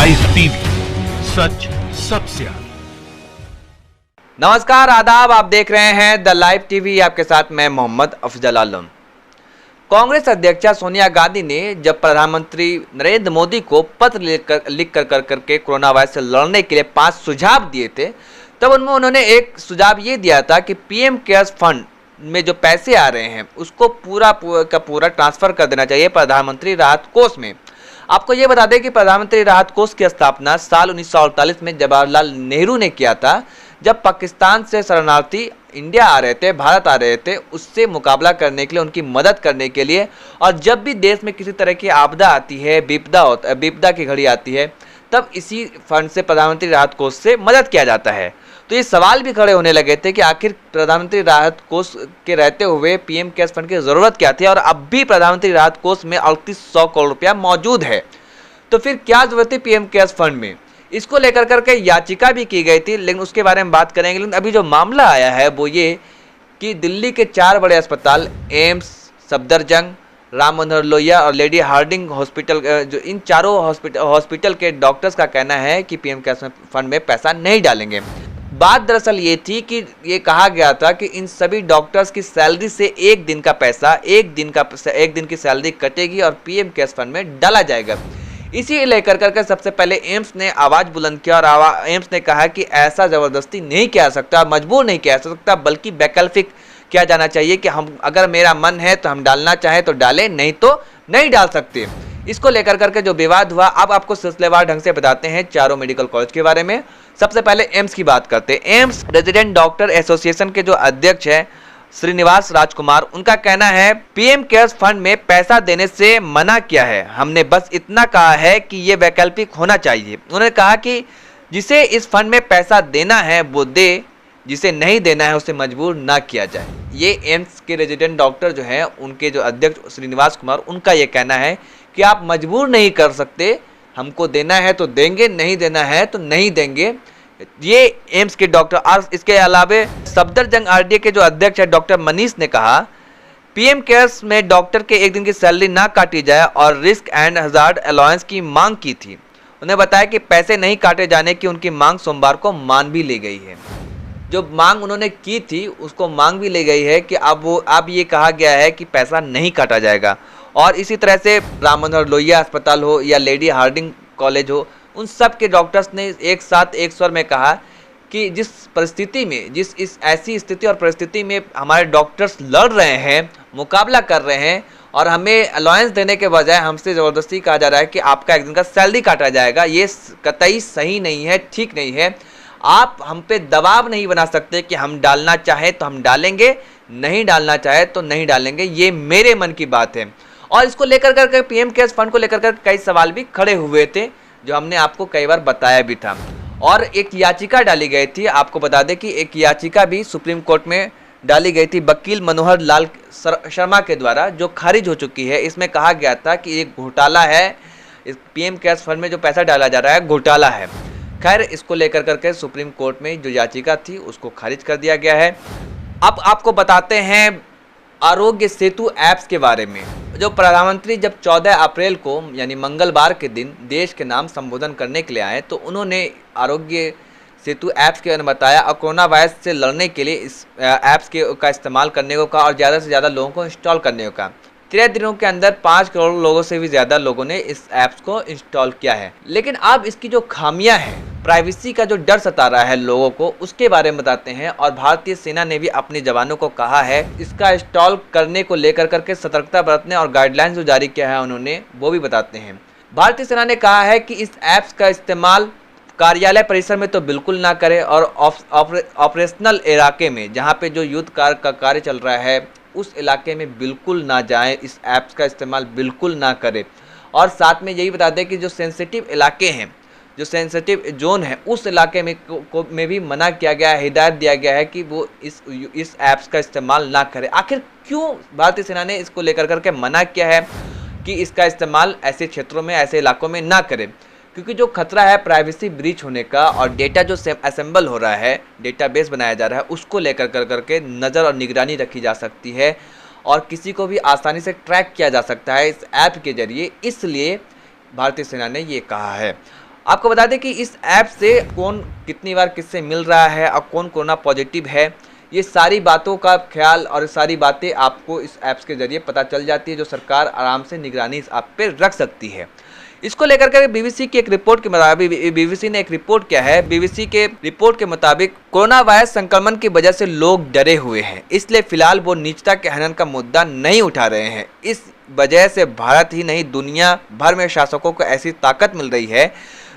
Live TV, सच सबसे आगे। नमस्कार, आदाब। आप देख रहे हैं द लाइव टीवी। आपके साथ मैं मोहम्मद अफजल आलम। कांग्रेस अध्यक्षा सोनिया गांधी ने जब प्रधानमंत्री नरेंद्र मोदी को पत्र लिख कर कोरोना वायरस से लड़ने के लिए 5 सुझाव दिए थे, तब उनमें उन्होंने एक सुझाव ये दिया था कि पीएम केयर्स फंड में जो पैसे आ रहे हैं उसको पूरा का पूरा ट्रांसफर कर देना चाहिए प्रधानमंत्री राहत कोष में। आपको ये बता दें कि प्रधानमंत्री राहत कोष की स्थापना साल 1948 में जवाहरलाल नेहरू ने किया था, जब पाकिस्तान से शरणार्थी इंडिया आ रहे थे, भारत आ रहे थे, उससे मुकाबला करने के लिए, उनकी मदद करने के लिए। और जब भी देश में किसी तरह की आपदा आती है, विपदा की घड़ी आती है, तब इसी फंड से, प्रधानमंत्री राहत कोष से मदद किया जाता है। तो ये सवाल भी खड़े होने लगे थे कि आखिर प्रधानमंत्री राहत कोष के रहते हुए पीएम केयर्स फंड की जरूरत क्या थी, और अब भी प्रधानमंत्री राहत कोष में 3800 करोड़ रुपया मौजूद है, तो फिर क्या जरूरत है पीएम केयर्स फंड में। इसको लेकर करके याचिका भी की गई थी, लेकिन उसके बारे में बात करेंगे। लेकिन अभी जो मामला आया है वो ये कि दिल्ली के 4 बड़े अस्पताल, एम्स, सफदरजंग, राम मनोहर लोहिया और लेडी हार्डिंग हॉस्पिटल, जो इन चारों हॉस्पिटल के डॉक्टर्स का कहना है कि पीएम केयर्स फंड में पैसा नहीं डालेंगे। बात दरअसल ये थी कि ये कहा गया था कि इन सभी डॉक्टर्स की सैलरी से एक दिन का पैसा, एक दिन की सैलरी कटेगी और पीएम केयर्स फंड में डाला जाएगा। इसी लेकर करके सबसे पहले एम्स ने आवाज बुलंद किया और एम्स ने कहा कि ऐसा जबरदस्ती नहीं किया जा सकता, मजबूर नहीं किया जा सकता, बल्कि वैकल्पिक किया जाना चाहिए कि हम, अगर मेरा मन है तो हम डालना चाहें तो डालें, नहीं तो नहीं डाल सकते। इसको लेकर करके जो विवाद हुआ, अब आपको सिलसिलेवार ढंग से बताते हैं चारों मेडिकल कॉलेज के बारे में। सबसे पहले एम्स की बात करते हैं। एम्स रेजिडेंट डॉक्टर एसोसिएशन के जो अध्यक्ष हैं श्रीनिवास राजकुमार, उनका कहना है पीएम केयर्स फंड में पैसा देने से मना किया है, हमने बस इतना कहा है कि ये वैकल्पिक होना चाहिए। उन्होंने कहा कि जिसे इस फंड में पैसा देना है वो दे, जिसे नहीं देना है उसे मजबूर ना किया जाए। ये एम्स के रेजिडेंट डॉक्टर जो हैं, उनके जो अध्यक्ष श्रीनिवास कुमार, उनका ये कहना है कि आप मजबूर नहीं कर सकते, हमको देना है तो देंगे, नहीं देना है तो नहीं देंगे। ये एम्स के डॉक्टर। और इसके अलावा सफदरजंग आरडीए के जो अध्यक्ष है डॉक्टर मनीष ने कहा पीएम केयर्स में डॉक्टर के एक दिन की सैलरी ना काटी जाए और रिस्क एंड हजार्ड अलाउंस की मांग की थी। उन्हें बताया कि पैसे नहीं काटे जाने की उनकी मांग सोमवार को मान भी ली गई है। जो मांग उन्होंने की थी उसको मांग भी ली गई है कि अब ये कहा गया है कि पैसा नहीं काटा जाएगा। और इसी तरह से राम मनोहर लोहिया अस्पताल हो या लेडी हार्डिंग कॉलेज हो, उन सब के डॉक्टर्स ने एक साथ एक स्वर में कहा कि जिस परिस्थिति में, इस ऐसी स्थिति और परिस्थिति में हमारे डॉक्टर्स लड़ रहे हैं, मुकाबला कर रहे हैं, और हमें अलाउंस देने के बजाय हमसे ज़बरदस्ती कहा जा रहा है कि आपका एक दिन का सैलरी काटा जाएगा, ये कतई सही नहीं है, ठीक नहीं है। आप हम पे दबाव नहीं बना सकते कि हम डालना चाहे तो हम डालेंगे, नहीं डालना चाहे तो नहीं डालेंगे। ये मेरे मन की बात है। और इसको लेकर कर पीएम केयर्स फंड को लेकर कर कई सवाल भी खड़े हुए थे, जो हमने आपको कई बार बताया भी था। और एक याचिका डाली गई थी। आपको बता दें कि एक याचिका भी सुप्रीम कोर्ट में डाली गई थी वकील मनोहर लाल शर्मा के द्वारा, जो खारिज हो चुकी है। इसमें कहा गया था कि एक घोटाला है, इस पीएम केयर्स फंड में जो पैसा डाला जा रहा है घोटाला है। खैर, इसको लेकर करके सुप्रीम कोर्ट में जो याचिका थी उसको खारिज कर दिया गया है। अब आपको बताते हैं आरोग्य सेतु ऐप्स के बारे में। जो प्रधानमंत्री जब 14 अप्रैल को यानी मंगलवार के दिन देश के नाम संबोधन करने के लिए आए, तो उन्होंने आरोग्य सेतु ऐप्स के बारे में बताया और कोरोना वायरस से लड़ने के लिए इस ऐप्स का इस्तेमाल करने को कहा और ज़्यादा से ज़्यादा लोगों को इंस्टॉल करने को कहा। 13 दिनों के अंदर 5 करोड़ लोगों से भी ज़्यादा लोगों ने इस ऐप्स को इंस्टॉल किया है। लेकिन अब इसकी जो खामियां हैं, प्राइवेसी का जो डर सता रहा है लोगों को, उसके बारे में बताते हैं। और भारतीय सेना ने भी अपने जवानों को कहा है इसका इंस्टॉल करने को लेकर करके सतर्कता बरतने और गाइडलाइंस जो जारी किया है उन्होंने, वो भी बताते हैं। भारतीय सेना ने कहा है कि इस ऐप्स का इस्तेमाल कार्यालय परिसर में तो बिल्कुल ना करें और ऑपरेशनल इलाके में, जहाँ पे जो युद्ध कार्य का कार्य चल रहा है, उस इलाके में बिल्कुल ना जाएं, इस ऐप्स का इस्तेमाल बिल्कुल ना करें। और साथ में यही बता दें कि जो सेंसिटिव इलाके हैं, जो सेंसिटिव जोन है, उस इलाके में भी मना किया गया है, हिदायत दिया गया है कि वो इस ऐप्स का इस्तेमाल ना करें। आखिर क्यों भारतीय सेना ने इसको लेकर करके मना किया है कि इसका इस्तेमाल ऐसे क्षेत्रों में, ऐसे इलाकों में ना करें? क्योंकि जो खतरा है प्राइवेसी ब्रीच होने का और डेटा जो असेंबल हो रहा है, डेटाबेस बनाया जा रहा है, उसको लेकर करके नज़र और निगरानी रखी जा सकती है और किसी को भी आसानी से ट्रैक किया जा सकता है इस ऐप के जरिए। इसलिए भारतीय सेना ने ये कहा है। आपको बता दें कि इस ऐप से कौन कितनी बार किससे मिल रहा है और कौन कोरोना पॉजिटिव है, ये सारी बातों का ख्याल और सारी बातें आपको इस ऐप्स के ज़रिए पता चल जाती है, जो सरकार आराम से निगरानी इस ऐप पे रख सकती है। इसको लेकर के बीबीसी की एक रिपोर्ट के मुताबिक बीबीसी ने एक रिपोर्ट किया है। बीबीसी के रिपोर्ट के मुताबिक कोरोना वायरस संक्रमण की वजह से लोग डरे हुए हैं, इसलिए फिलहाल वो निजता के हनन का मुद्दा नहीं उठा रहे हैं। इस वजह से भारत ही नहीं दुनिया भर में शासकों को ऐसी ताकत मिल रही है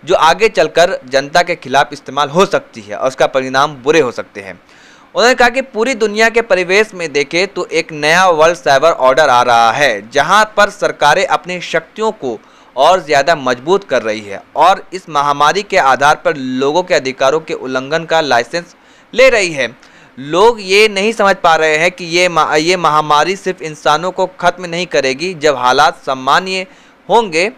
जो आगे चलकर जनता के खिलाफ इस्तेमाल हो सकती है और उसका परिणाम बुरे हो सकते हैं। उन्होंने कहा कि पूरी दुनिया के परिवेश में देखें तो एक नया वर्ल्ड साइबर ऑर्डर आ रहा है, जहां पर सरकारें अपनी शक्तियों को और ज़्यादा मजबूत कर रही है और इस महामारी के आधार पर लोगों के अधिकारों के उल्लंघन का लाइसेंस ले रही है। लोग ये नहीं समझ पा रहे हैं कि ये महामारी सिर्फ इंसानों को खत्म नहीं करेगी। जब हालात सामान्य होंगे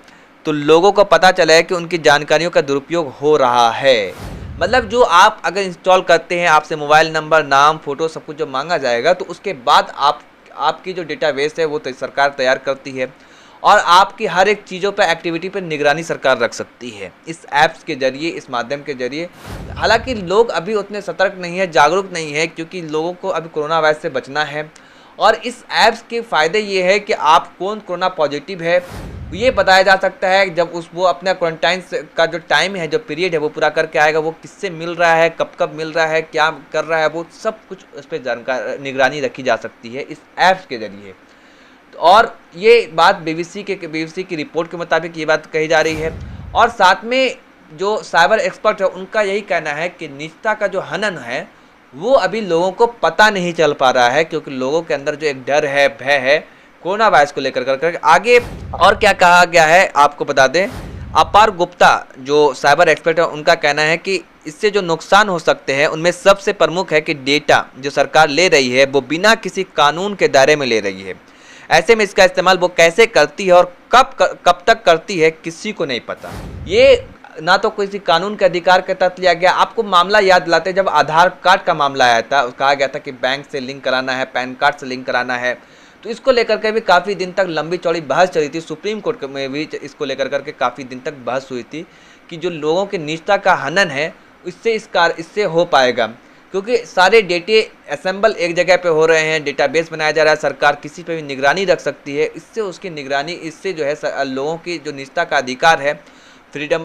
तो लोगों को पता चलेगा कि उनकी जानकारियों का दुरुपयोग हो रहा है। मतलब जो आप अगर इंस्टॉल करते हैं, आपसे मोबाइल नंबर, नाम, फ़ोटो सब कुछ जो मांगा जाएगा, तो उसके बाद आपकी जो डेटाबेस है वो सरकार तैयार करती है और आपकी हर एक चीज़ों पर, एक्टिविटी पर निगरानी सरकार रख सकती है इस ऐप्स के ज़रिए, इस माध्यम के ज़रिए। हालांकि लोग अभी उतने सतर्क नहीं है, जागरूक नहीं है, क्योंकि लोगों को अभी कोरोना वायरस से बचना है। और इस ऐप्स के फ़ायदे ये है कि आप कौन कोरोना पॉजिटिव है ये बताया जा सकता है जब वो अपना क्वारंटाइन का जो टाइम है, जो पीरियड है वो पूरा करके आएगा। वो किससे मिल रहा है, कब कब मिल रहा है, क्या कर रहा है, वो सब कुछ उस पर जानकारी, निगरानी रखी जा सकती है इस ऐप्स के ज़रिए। और ये बात बीबीसी की रिपोर्ट के मुताबिक ये बात कही जा रही है। और साथ में जो साइबर एक्सपर्ट है उनका यही कहना है कि निजता का जो हनन है वो अभी लोगों को पता नहीं चल पा रहा है, क्योंकि लोगों के अंदर जो एक डर है, भय है कोरोना वायरस को लेकर कर आगे। और क्या कहा गया है आपको बता दें, अपार गुप्ता जो साइबर एक्सपर्ट है उनका कहना है कि इससे जो नुकसान हो सकते हैं उनमें सबसे प्रमुख है कि डेटा जो सरकार ले रही है वो बिना किसी कानून के दायरे में ले रही है। ऐसे में इसका इस्तेमाल वो कैसे करती है और कब तक करती है किसी को नहीं पता। ये ना तो किसी कानून के अधिकार के तहत लिया गया। आपको मामला याद दिलाते जब आधार कार्ड का मामला आया था, कहा गया था कि बैंक से लिंक कराना है, पैन कार्ड से लिंक कराना है, तो इसको लेकर के भी काफ़ी दिन तक लंबी चौड़ी बहस चली थी। सुप्रीम कोर्ट में भी इसको लेकर के काफ़ी दिन तक बहस हुई थी कि जो लोगों की निजता का हनन है इससे हो पाएगा, क्योंकि सारे डेटे असेंबल एक जगह पे हो रहे हैं, डेटाबेस बनाया जा रहा है, सरकार किसी पे भी निगरानी रख सकती है। इससे उसकी निगरानी, इससे जो है लोगों की जो निजता का अधिकार है, फ्रीडम,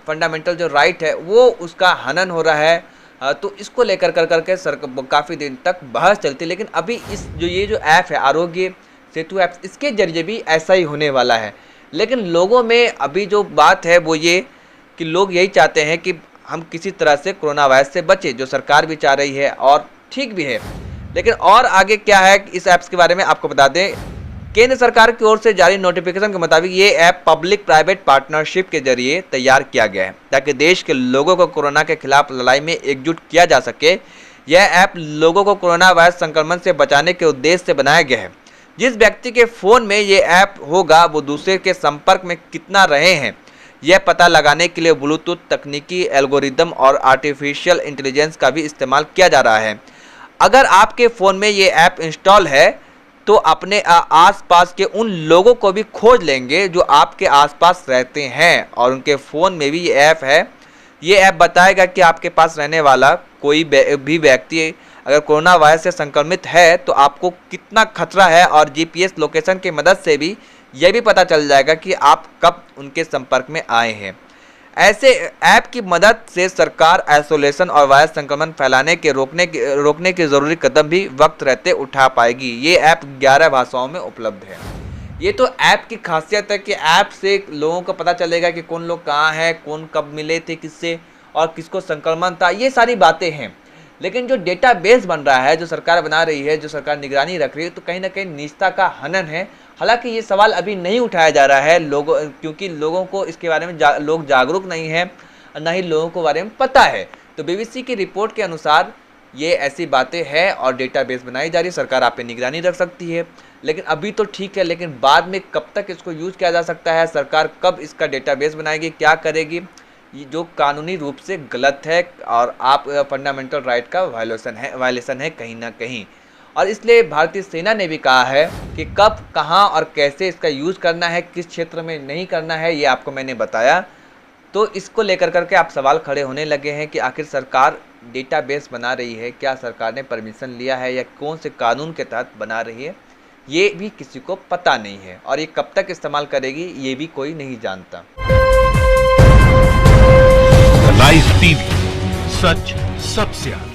फंडामेंटल जो राइट है, वो उसका हनन हो रहा है। तो इसको लेकर करके काफ़ी दिन तक बहस चलती। लेकिन अभी ये जो ऐप है आरोग्य सेतु ऐप, इसके जरिए भी ऐसा ही होने वाला है। लेकिन लोगों में अभी जो बात है वो ये कि लोग यही चाहते हैं कि हम किसी तरह से कोरोना वायरस से बचें, जो सरकार भी चाह रही है और ठीक भी है। लेकिन और आगे क्या है इस ऐप्स के बारे में आपको बता दें, केंद्र सरकार की ओर से जारी नोटिफिकेशन के मुताबिक ये ऐप पब्लिक प्राइवेट पार्टनरशिप के जरिए तैयार किया गया है ताकि देश के लोगों को कोरोना के खिलाफ लड़ाई में एकजुट किया जा सके। यह ऐप लोगों को कोरोना वायरस संक्रमण से बचाने के उद्देश्य से बनाया गया है। जिस व्यक्ति के फ़ोन में ये ऐप होगा वो दूसरे के संपर्क में कितना रहे हैं यह पता लगाने के लिए ब्लूटूथ तकनीकी, एल्गोरिदम और आर्टिफिशियल इंटेलिजेंस का भी इस्तेमाल किया जा रहा है। अगर आपके फ़ोन में ये ऐप इंस्टॉल है तो अपने आसपास के उन लोगों को भी खोज लेंगे जो आपके आसपास रहते हैं और उनके फ़ोन में भी ये ऐप है। ये ऐप बताएगा कि आपके पास रहने वाला कोई भी व्यक्ति अगर कोरोना वायरस से संक्रमित है तो आपको कितना खतरा है, और जीपीएस लोकेशन की मदद से भी यह भी पता चल जाएगा कि आप कब उनके संपर्क में आए हैं। ऐसे ऐप की मदद से सरकार आइसोलेशन और वायरस संक्रमण फैलाने के रोकने के जरूरी कदम भी वक्त रहते उठा पाएगी। ये ऐप 11 भाषाओं में उपलब्ध है। ये तो ऐप की खासियत है कि ऐप से लोगों को पता चलेगा कि कौन लोग कहाँ हैं, कौन कब मिले थे किससे और किसको संक्रमण था, ये सारी बातें हैं। लेकिन जो डेटाबेस बन रहा है, जो सरकार बना रही है, जो सरकार निगरानी रख रही है, तो कहीं ना कहीं निजता का हनन है। हालांकि ये सवाल अभी नहीं उठाया जा रहा है क्योंकि लोगों को इसके बारे में लोग जागरूक नहीं हैं, ना ही लोगों को बारे में पता है। तो बीबीसी की रिपोर्ट के अनुसार ये ऐसी बातें हैं और डेटाबेस बनाई जा रही है, सरकार आप पे निगरानी रख सकती है। लेकिन अभी तो ठीक है, लेकिन बाद में कब तक इसको यूज़ किया जा सकता है, सरकार कब इसका डेटाबेस बनाएगी, क्या करेगी, ये जो कानूनी रूप से गलत है और आप फंडामेंटल राइट का वायलेशन है कहीं ना कहीं। और इसलिए भारतीय सेना ने भी कहा है कि कब, कहां और कैसे इसका यूज़ करना है, किस क्षेत्र में नहीं करना है, ये आपको मैंने बताया। तो इसको लेकर करके आप सवाल खड़े होने लगे हैं कि आखिर सरकार डेटाबेस बना रही है, क्या सरकार ने परमिशन लिया है या कौन से कानून के तहत बना रही है, ये भी किसी को पता नहीं है और ये कब तक इस्तेमाल करेगी ये भी कोई नहीं जानता। लाइव टीवी, सच सबसे आगे।